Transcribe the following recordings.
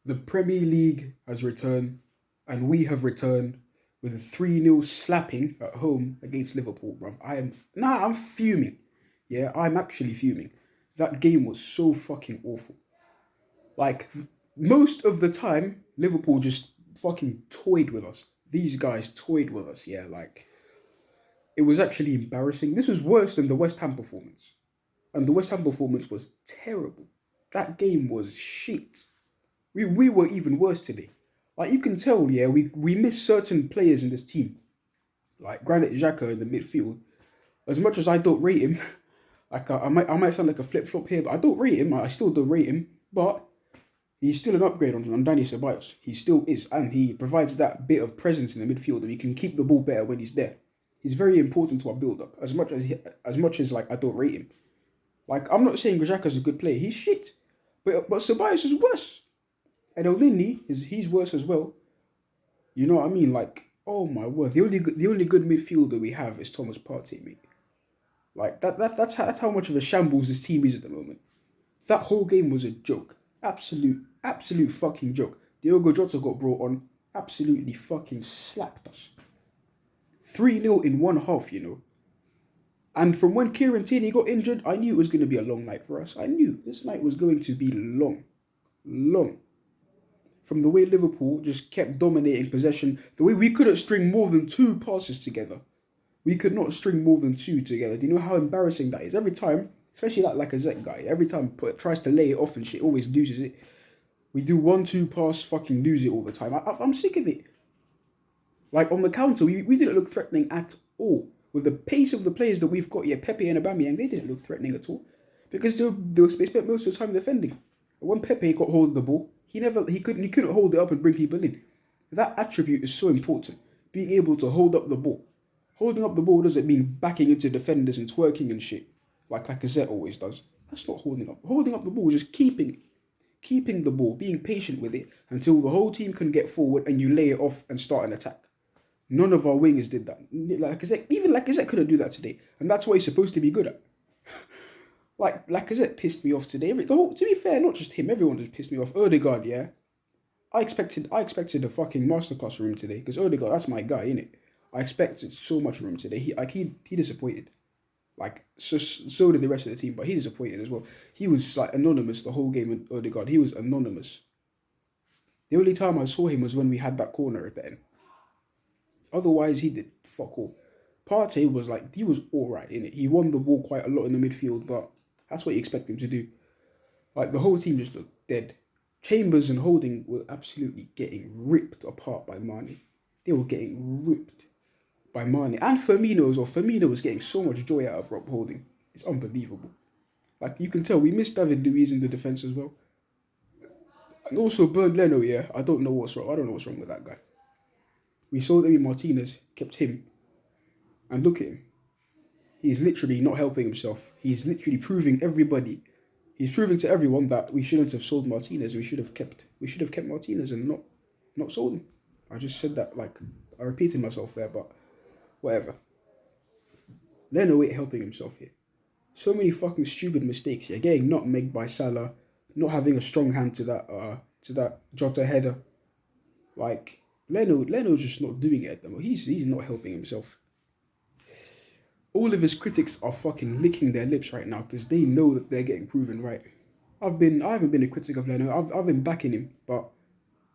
The Premier League has returned, and we have returned with a 3-0 slapping at home against Liverpool, bruv. I'm fuming. Yeah, I'm actually fuming. That game was so fucking awful. Like, most of the time, Liverpool just fucking toyed with us. These guys toyed with us, yeah, like, it was actually embarrassing. This was worse than the West Ham performance. And the West Ham performance was terrible. That game was shit. We were even worse today. Like, you can tell, yeah, we miss certain players in this team. Like Granit Xhaka in the midfield. As much as I don't rate him, like I might sound like a flip flop here, but I don't rate him. I still don't rate him. But he's still an upgrade on Dani Ceballos. He still is, and he provides that bit of presence in the midfield, and he can keep the ball better when he's there. He's very important to our build up. As much as like I don't rate him. Like, I'm not saying Xhaka's a good player. He's shit, but Ceballos is worse. And Elneny he's worse as well. You know what I mean? Like, oh my word, the only good midfielder we have is Thomas Partey, mate. Like that's how much of a shambles this team is at the moment. That whole game was a joke, absolute fucking joke. Diogo Jota got brought on, absolutely fucking slapped us. 3-0 in one half, you know. And from when Kieran Tierney got injured, I knew it was going to be a long night for us. I knew this night was going to be long. From the way Liverpool just kept dominating possession, the way we couldn't string more than two passes together. We could not string more than two together. Do you know how embarrassing that is? Every time, especially that Lacazette guy, every time tries to lay it off and shit, always loses it. We do 1-2 pass, fucking lose it all the time. I'm sick of it. Like, on the counter, we didn't look threatening at all. With the pace of the players that we've got here, Pepe and Aubameyang, they didn't look threatening at all. Because they spent most of the time defending. When Pepe got hold of the ball, he couldn't hold it up and bring people in. That attribute is so important. Being able to hold up the ball. Holding up the ball doesn't mean backing into defenders and twerking and shit, like Lacazette always does. That's not holding up. Holding up the ball is just keeping the ball, being patient with it until the whole team can get forward and you lay it off and start an attack. None of our wingers did that. Even Lacazette couldn't do that today, and that's what he's supposed to be good at. Like, Lacazette pissed me off today. To be fair, not just him, everyone just pissed me off. Odegaard, yeah. I expected a fucking masterclass from him today, because Odegaard, that's my guy, innit? I expected so much from him today. He disappointed. Like, so did the rest of the team, but he disappointed as well. He was like anonymous the whole game with Odegaard. He was anonymous. The only time I saw him was when we had that corner at the end. Otherwise, he did fuck all. Partey was like, he was alright in it. He won the ball quite a lot in the midfield, but that's what you expect him to do. Like, the whole team just looked dead. Chambers and Holding were absolutely getting ripped apart by Mane. They were getting ripped by Mane. And Firmino as well. Firmino was getting so much joy out of Rob Holding. It's unbelievable. Like, you can tell, we missed David Luiz in the defence as well. And also Bernd Leno, yeah. I don't know what's wrong with that guy. We saw that Martinez kept him. And look at him. He's literally not helping himself. He's literally proving to everyone that we shouldn't have sold Martinez. We should have kept Martinez and not sold him. I just said that, like, I repeated myself there, but whatever. Leno ain't helping himself here. So many fucking stupid mistakes here. Getting nutmegged by Salah, not having a strong hand to that Jota header. Like, Leno's just not doing it at the moment. He's not helping himself. All of his critics are fucking licking their lips right now because they know that they're getting proven right. I haven't been a critic of Leno. I've been backing him, but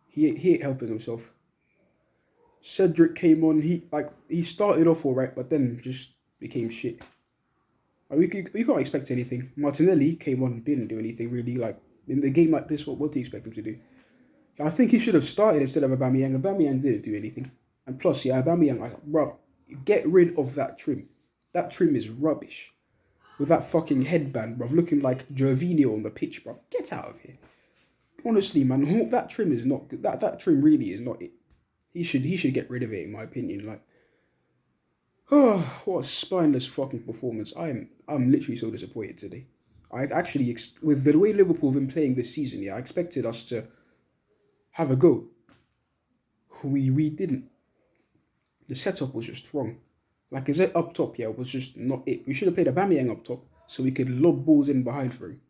he ain't helping himself. Cedric came on. He started off alright, but then just became shit. We can't expect anything. Martinelli came on, didn't do anything really. Like, in the game like this, what do you expect him to do? I think he should have started instead of Aubameyang. Aubameyang didn't do anything. And plus, yeah, Aubameyang, like, bro, get rid of that trim. That trim is rubbish. With that fucking headband, bruv, looking like Gervinho on the pitch, bruv. Get out of here. Honestly, man, that trim is not good. That trim really is not it. He should get rid of it, in my opinion. Like, oh, what a spineless fucking performance. I'm literally so disappointed today. I actually, with the way Liverpool have been playing this season, yeah, I expected us to have a go. We didn't. The setup was just wrong. Like, is it up top, yeah, was just not it. We should have played Aubameyang up top so we could lob balls in behind for him.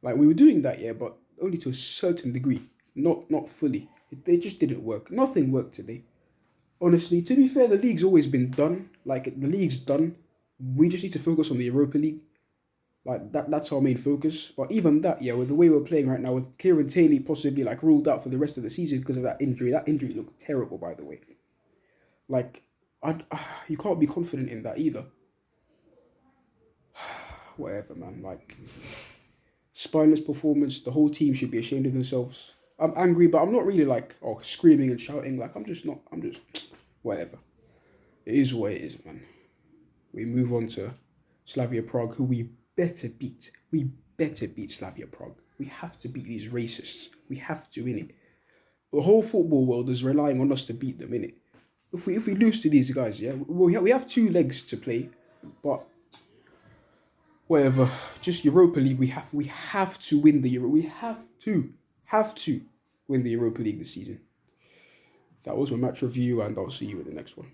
Like, we were doing that, yeah, but only to a certain degree, not fully. They just didn't work. Nothing worked today. Honestly, to be fair, the league's always been done. Like the league's done. We just need to focus on the Europa League. Like that's our main focus. But even that, yeah, with the way we're playing right now, with Kieran Tierney possibly like ruled out for the rest of the season because of that injury. That injury looked terrible, by the way. Like, you can't be confident in that either. Whatever, man. Like, spineless performance. The whole team should be ashamed of themselves. I'm angry, but I'm not really like screaming and shouting. Like I'm just not. I'm just whatever. It is what it is, man. We move on to Slavia Prague, who we better beat. We better beat Slavia Prague. We have to beat these racists. We have to, innit? The whole football world is relying on us to beat them, innit? If we lose to these guys, yeah, we have 2 legs to play, but whatever. Just Europa League. We have to win the Euro. We have to win the Europa League this season. That was my match review, and I'll see you in the next one.